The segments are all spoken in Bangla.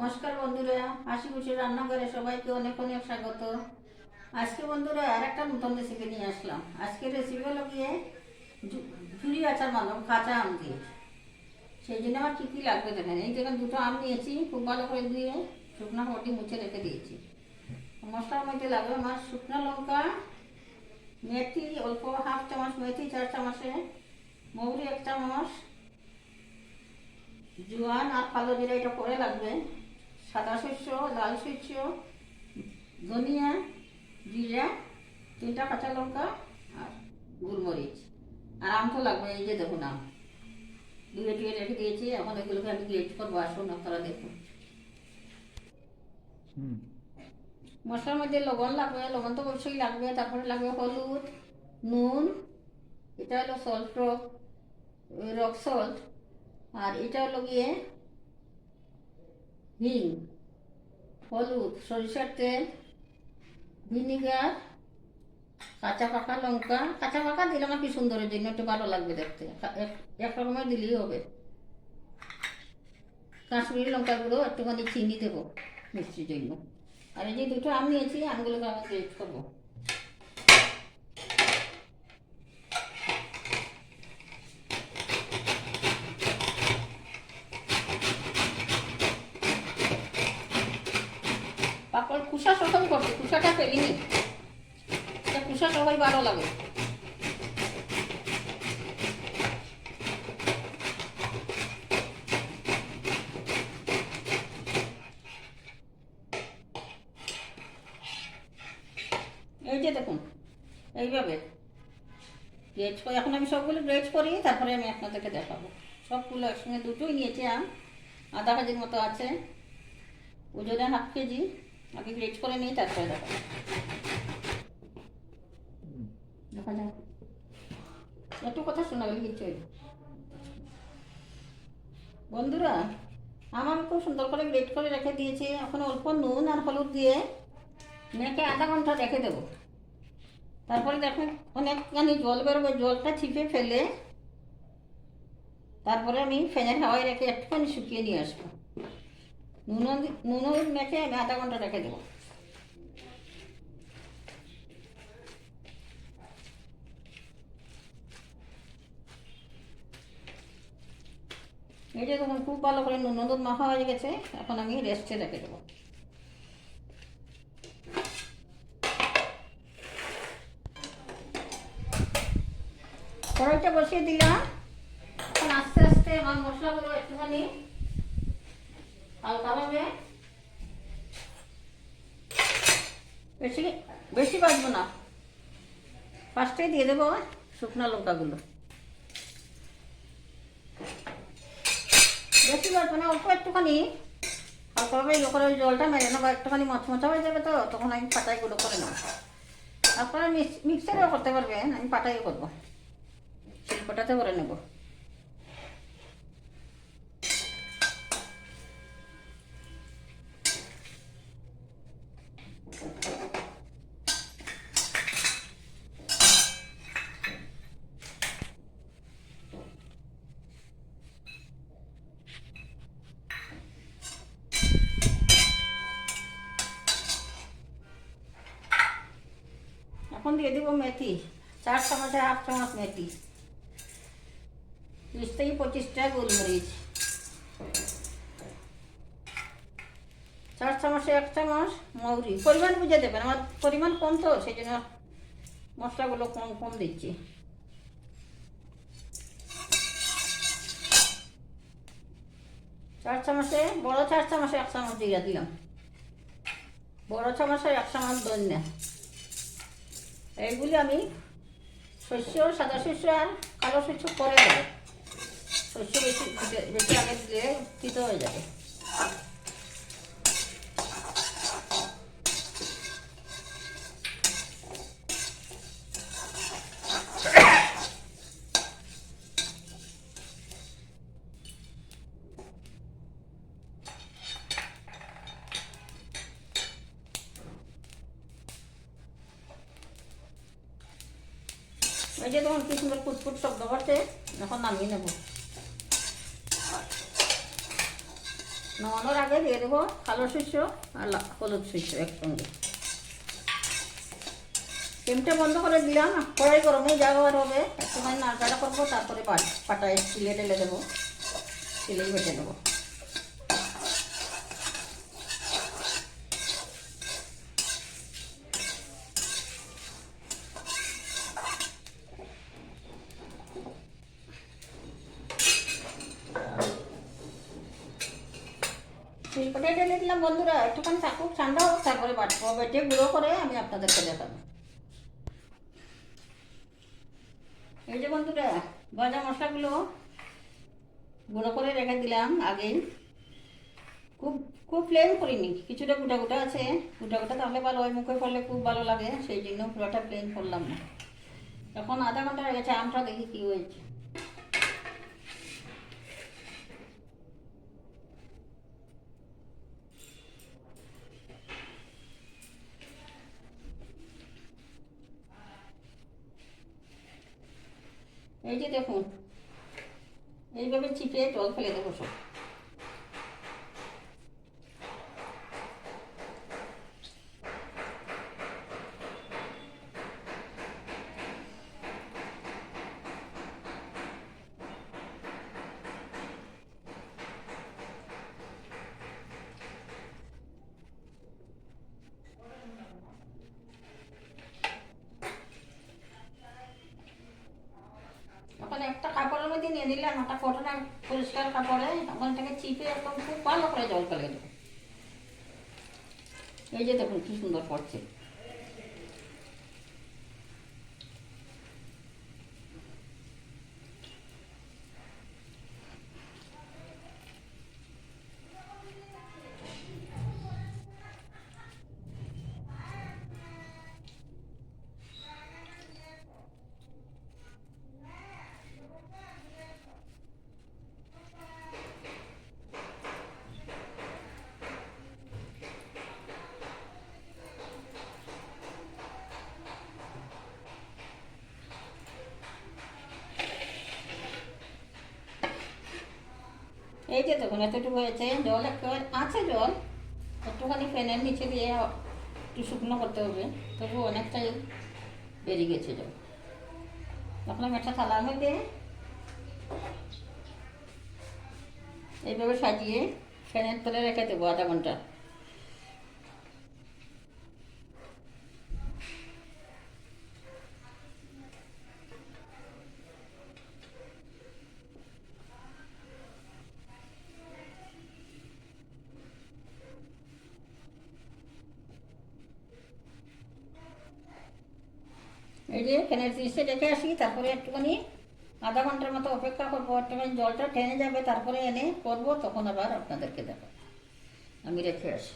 নমস্কার বন্ধুরা, হাসি খুশি রান্নাঘরে সবাইকে অনেক অনেক স্বাগত। আজকে বন্ধুরা আর একটা নতুন রেসিপি নিয়ে আসলাম। আজকের রেসিপি হলো গিয়ে ঝুরি আচার বানাবো কাঁচা আম দিয়ে। সেই জন্য আমার কী কী লাগবে দেখেন। এই দেখেন দুটো আম নিয়েছি, খুব ভালো করে ধুয়ে শুকনো খড়ি মুছে রেখে দিয়েছি। মশলার মধ্যে লাগবে আমার শুকনো লঙ্কা, মেথি অল্প হাফ চামচ, মেথি 4 চামচে, মৌরি 1 চামচ, জোয়ান আর কালো জিরা এটা পরে লাগবে, সাদা শস্য, লাল শস্য, ধনিয়া, জিরা, 3টা কাঁচা লঙ্কা আর গোলমরিচ। আর আম তো লাগবে, এই যে দেখুন আম ধুয়ে টুয়ে রেখে দিয়েছি। এখন এগুলোকে আমি গ্রেট করবো, আসুন আপনারা দেখুন। মশলার মধ্যে লবণ লাগবে, লবণ তো অবশ্যই লাগবে। তারপরে লাগবে হলুদ, নুন, এটা হলো সল্ট, রক সল্ট, আর এটা হলো গিয়ে হিং, হলুদ, সরিষার তেল, ভিনিগার, কাঁচা পাকা লঙ্কা। কাঁচা পাকা দিলে আমার কি সুন্দরের জন্য একটু ভালো লাগবে দেখতে, এক রকমের দিলেই হবে। কাশ্মীরি লঙ্কা গুঁড়ো, একটুখানি চিনি দেবো মিষ্টির জন্য। আর এই যে দুটো আম নিয়েছি, আমগুলোকে আমি গ্রেট করবো। পাপড় খোসা সহই করছি, খোসাটা ফেলিনি, এটা খোসা সবাই ভালো লাগে। এই যে দেখুন এইভাবে গ্রেট করে, এখন আমি সবগুলো গ্রেট করি, তারপরে আমি আপনাদেরকে দেখাবো। সবগুলো একসঙ্গে দুটোই নিয়েছি আম, আধা কেজির মতো আছে, ওজনে হাফ কেজি। আগে গ্রেট করে নিই, তারপরে দেখাবো। দেখা যাক, একটু কথা শোনা গেলে কিছু বন্ধুরা। আমার খুব সুন্দর করে গ্রেট করে রেখে দিয়েছি। এখন অল্প নুন আর হলুদ দিয়ে মেখে আধা ঘন্টা রেখে দেবো। তারপরে দেখুন অনেকখানি জল বেরোবে, জলটা ছিপে ফেলে তারপরে আমি ফ্যানের হাওয়ায় রেখে একটুখানি শুকিয়ে নিয়ে আসবো। নুন হলুদ মেখে আমি আধা ঘন্টা রেখে দেবো। এই যে তখন খুব ভালো করে নুন হলুদ মাখা হয়ে গেছে, এখন আমি রেস্টে রেখে দেবো। কড়াইটা বসিয়ে দিলাম। এখন আস্তে আস্তে আমার মশলাগুলো একটুখানি হালকাভাবে, বেশি বেশি বাজবো না, ফার্স্টেই দিয়ে দেবো শুকনো লঙ্কাগুলো। বেশি বাজবো না, অল্প একটুখানি হালকাভাবে ইয়ে করে জলটা মেরে নেবো। একটুখানি মচমচা হয়ে যাবে, তো তখন আমি পাটায় গুঁড়ো করে নেবো। আপনারা মিক্সারেও করতে পারবেন, আমি পাটাইও করবো, শিল্পটাতে করে নেবো। এখন দিয়ে দেবো মেথি, 4 চামচে হাফ চামচ মেথি, 20 থেকে 25টা গোলমরিচ, 4 চামচে 1 চামচ মৌরি। পরিমাণ বুঝে দেবেন, আমার পরিমাণ কম তো সেই জন্য মশলাগুলো কম কম দিচ্ছি। বড় 4 চামচে 1 চামচ দিয়ে দিলাম, বড় চামচে 1 চামচ ধনিয়া। এইগুলি আমি শস্য, সাদা শস্য আর কালো শস্য করে দেবো। শস্য বেশি বেশি আগে দিলে তিতো হয়ে যাবে। এই যে তখন কি সুন্দর ফুটফুট শব্দ করছে, এখন নামিয়ে নেব। নামানোর আগে দিয়ে দেবো কালো শস্য আর হলুদ শস্য একসঙ্গে। ফ্লেমটা বন্ধ করে দিলাম, কড়াই গরমে যাওয়ার হবে, একটুখানি নাড়াচাড়া করবো, তারপরে পাটায় চিলে টেলে দেবো, চিলেই বেটে দেবো। শিলপাটায় ঢেলে দিলাম বন্ধুরা, একটুখানি থাকুক, ঠান্ডা হোক, তারপরে বাটবো, বেটে গুঁড়ো করে আমি আপনাদেরকে দেখাবো। এই যে বন্ধুরা, ভাজা মশলাগুলো গুঁড়ো করে রেখে দিলাম আগে। খুব খুব প্লেন করিনি, কিছুটা গোটা গোটা আছে, গোটা গোটা তাহলে ভালো হয়, মুখে পড়লে খুব ভালো লাগে, সেই জন্য পুরোটা প্লেন করলাম না। এখন আধা ঘন্টা হয়ে গেছে, আমটা দেখি কী হয়েছে। এই যে দেখুন, এইভাবে চিপে জল ফেলে দেবো সব। ওখানে একটা কাপড়ের মধ্যে নিয়ে নিলাম, একটা কটনের পরিষ্কার কাপড়ে, ওখান থেকে চিপে একদম খুব ভালো করে জল ফেলে দেবো। এই যে দেখুন কি সুন্দর পড়ছে। এই যে দেখুন এতটুকু হয়েছে, জল একটু আছে, জল একটুখানি ফ্যানের নিচে দিয়ে একটু শুকনো করতে হবে, তবু অনেকটাই বেরিয়ে গেছে জল। এখন আমি একটা থালার মধ্যে এইভাবে সাজিয়ে ফ্যানের তলে রেখে দেবো আধা ঘন্টা। এই যে ফ্যানের নিচে রেখে আসি, তারপরে একটুখানি আধা ঘন্টার মতো অপেক্ষা করবো, একটুখানি জলটা টেনে যাবে, তারপরে এনে করবো, তখন আবার আপনাদেরকে দেখাবো। আমি রেখে আসি।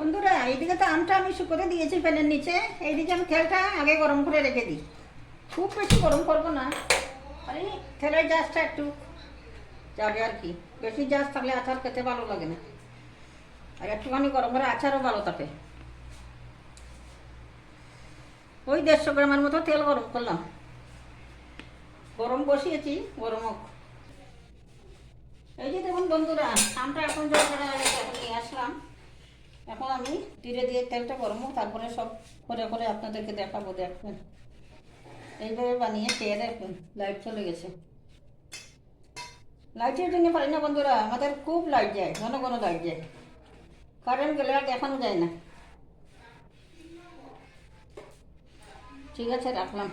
বন্ধুরা, এইদিকে তো আমটা আমি শুকোতে দিয়েছি ফ্যানের নিচে, এইদিকে আমি তেলটা আগে গরম করে রেখে দিই। খুব বেশি গরম করবো না, আরে তেলের জাজটা একটু যাবে আর কি, বেশি জাজ থাকলে আচার খেতে ভালো লাগে না, আর একটুখানি গরম করে আচারও ভালো থাকে। ওই 150 গ্রামের মতো তেল গরম করলাম, গরম বসিয়েছি, গরম হোক। এই যে দেখুন বন্ধুরা, আমটা এখন জল ছাড়া এখন নিয়ে আসলাম। এখন আমি ধীরে ধীরে তেলটা গরম হোক, তারপরে সব করে করে আপনাদেরকে দেখাবো, দেখবেন। এইভাবে বানিয়ে খেয়ে দেখবেন। লাইট চলে গেছে, লাইটের জন্য পারি না বন্ধুরা, আমাদের খুব লাইট যায়, ঘন ঘন লাইট যায়, কারেন্ট গেলে আর দেখানো যায় না। ঠিক আছে, রাখলাম।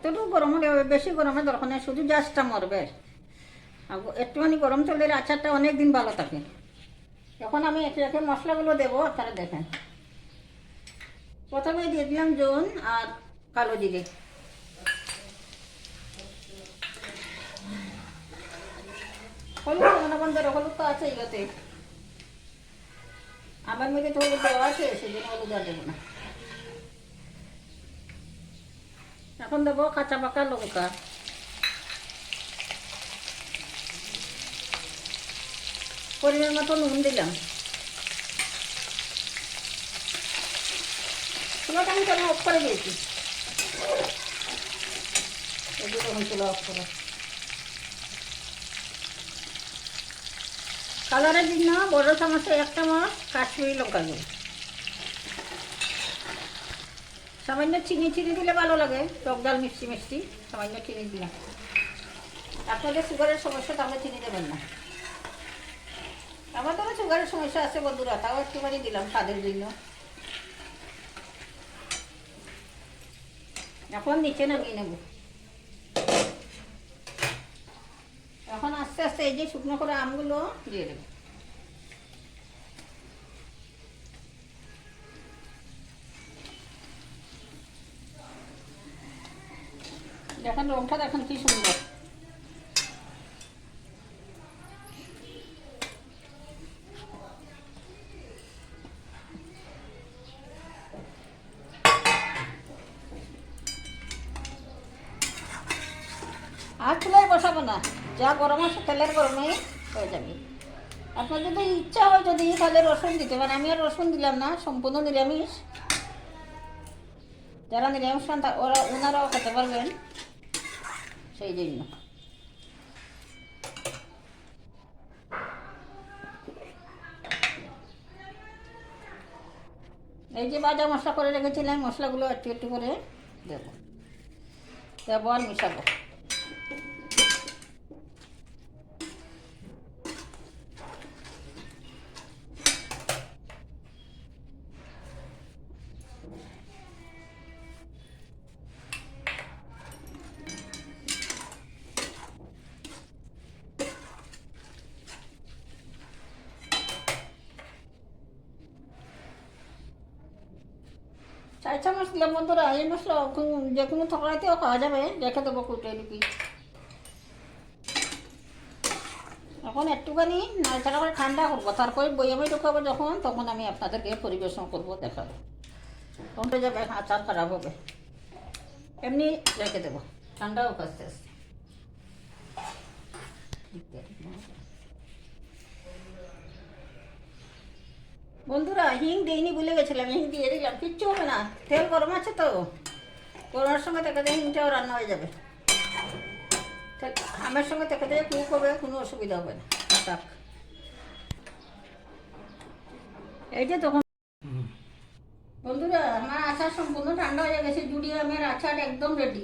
এতটুকু গরম হলে হবে, বেশি গরমে দরকার নেই, শুধু জাস্টটা মরবে। আর একটুখানি গরম চললে আচারটা অনেক দিন ভালো থাকে। এখন আমি একে একে মশলাগুলো দেবো, আপনারা দেখেন। প্রথমে দিয়ে দিলাম জোন আর কালো জিরে। হলুদ বন্ধুরা, হলুদ তো আছে এগুলোতে, আমার মধ্যে তো হলুদ দেওয়া আছে, সেই জন্য হলুদ আর দেবো না। এখন দেবো কাঁচা পাকা লঙ্কা, পরিমাণ মতো নুন দিলাম। চুলাটা আমি কেন অফ করে দিয়েছি, এগুলো তখন চুলা অফ করে। কালারের জন্য বড় চামচে 1 চামচ কাশ্মীরি লঙ্কা দেব। সামান্য চিনি দিলে ভালো লাগে, টক ডাল মিষ্টি মিষ্টি, সামান্য চিনি দিলাম। আপনাদের সুগারের সমস্যা, তাহলে চিনি দেবেন না। আমার তো সুগারের সমস্যা আছে বন্ধুরা, তাও একটুখানি দিলাম স্বাদের জন্য। এখন নিচে নামিয়ে নেব। এখন আস্তে আস্তে এই যে শুকনো করে আমগুলো দিয়ে দেবো। দেখেন রংটা দেখেন কি সুন্দর। আর চুলায় বসাবো না, যা গরম আছে তেলের গরমে হয়ে যাবে। আপনার যদি ইচ্ছা হয় যদি তাহলে রসুন দিতে পারেন, আমি আর রসুন দিলাম না, সম্পূর্ণ নিরামিষ। যারা নিরামিষ খান ওনারাও খেতে পারবেন, সেই জন্য। এই যে ভাজা মশলা করে রেখেছিলাম, মশলাগুলো একটু একটু করে দেবো আর মিশাবো। চার চামচ দিলাম বন্ধুরা, এই মশলা যে কোনো তরকারিতেও খাওয়া যাবে, রেখে দেবো কুটে নিবি। এখন একটুখানি নাড়াচাড়া করে ঠান্ডা করবো, তারপরে বইয়ামে ঢুকাবো যখন, তখন আমি আপনাদেরকে পরিবেশন করবো, দেখাবো। তখন তো যাবে আচার খারাপ হবে, এমনি রেখে দেবো, ঠান্ডা হোক আস্তে আস্তে। বন্ধুরা হিং দিইনি, ভুলে গেছিলাম, হিং দিয়ে দিলাম, কিচ্ছু হবে না, তেল গরম আছে তো, গরমের সঙ্গে থেকে দিয়ে হিংটাও রান্না হয়ে যাবে। আমার সঙ্গে থেকে দিয়ে কুক হবে, কোনো অসুবিধা হবে না। থাক, এই যে তখন বন্ধুরা আমার আচার সম্পূর্ণ ঠান্ডা হয়ে গেছে, জুড়ি আমের আচার একদম রেডি।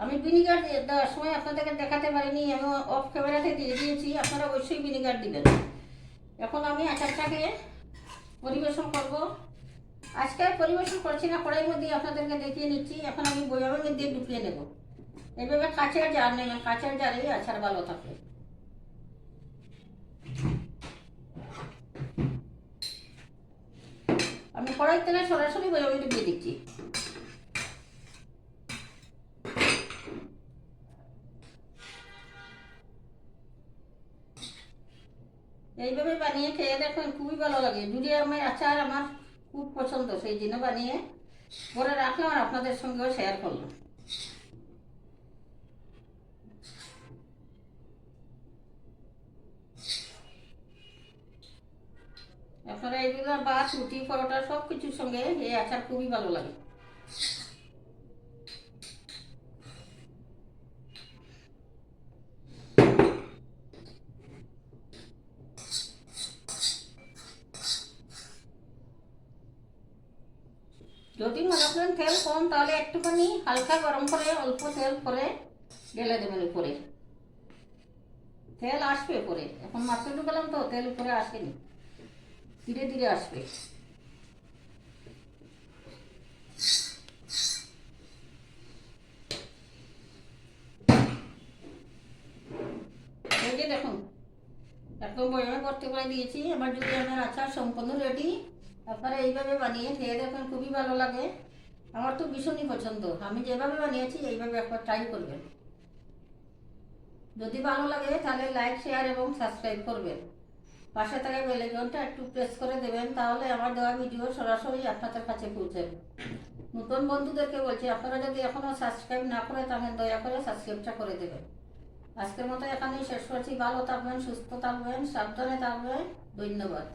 আমি ভিনিগার দেওয়ার সময় আপনাদেরকে দেখাতে পারিনি, আমি অফ ক্যামেরাতে দিয়ে দিয়েছি, আপনারা অবশ্যই ভিনিগার দিবেন। এখন আমি আচারটাকে পরিবেশন করব। আজকে পরিবেশন করছি না, কড়াইয়ের মধ্যে আপনাদেরকে দেখিয়ে নিচ্ছি। এখন আমি বয়ামের মধ্যে ঢুকিয়ে নেব। এইভাবে কাঁচের জার নেবেন, কাঁচের জারেই আচার ভালো থাকে। আমি কড়াই থেকে সরাসরি বয়ামে ঢুকিয়ে দিচ্ছি। এইভাবে বানিয়ে খেয়ে দেখুন, খুবই ভালো লাগে। জুড়ি আমের আচার আমার খুব পছন্দ, সেই জন্য বানিয়ে করে রাখলাম আর আপনাদের সঙ্গেও শেয়ার করলাম। আপনারা এইগুলো ভাত, রুটি, পরোটা সব কিছুর সঙ্গে এই আচার খুবই ভালো লাগে। যদি মনে করেন তেল কম, তাহলে একটুখানি হালকা গরম করে অল্প তেল করে ঢেলে দেবেন উপরে, তেল আসবে উপরে। এখন মাত্র ঢুকালাম তো, তেল উপরে আসেনি, ধীরে ধীরে আসবে। একদম বয়ামে ভর্তি করে দিয়েছি। আমার জুলিয়ানের আচার সম্পূর্ণ রেডি। আপনারা এইভাবে বানিয়ে খেয়ে দেখবেন, খুবই ভালো লাগে। আমার তো ভীষণই পছন্দ। আমি যেভাবে বানিয়েছি এইভাবে একবার ট্রাই করবেন। যদি ভালো লাগে তাহলে লাইক, শেয়ার এবং সাবস্ক্রাইব করবেন। পাশে থাকা বেল আইকনটা একটু প্রেস করে দেবেন, তাহলে আমার দেওয়া ভিডিও সরাসরি আপনাদের কাছে পৌঁছাবে। নতুন বন্ধুদেরকে বলছি, আপনারা যদি এখনও সাবস্ক্রাইব না করে থাকেন দয়া করে সাবস্ক্রাইবটা করে দেবেন। আজকের মতো এখানেই শেষ করছি। ভালো থাকবেন, সুস্থ থাকবেন, সাবধানে থাকবেন। ধন্যবাদ।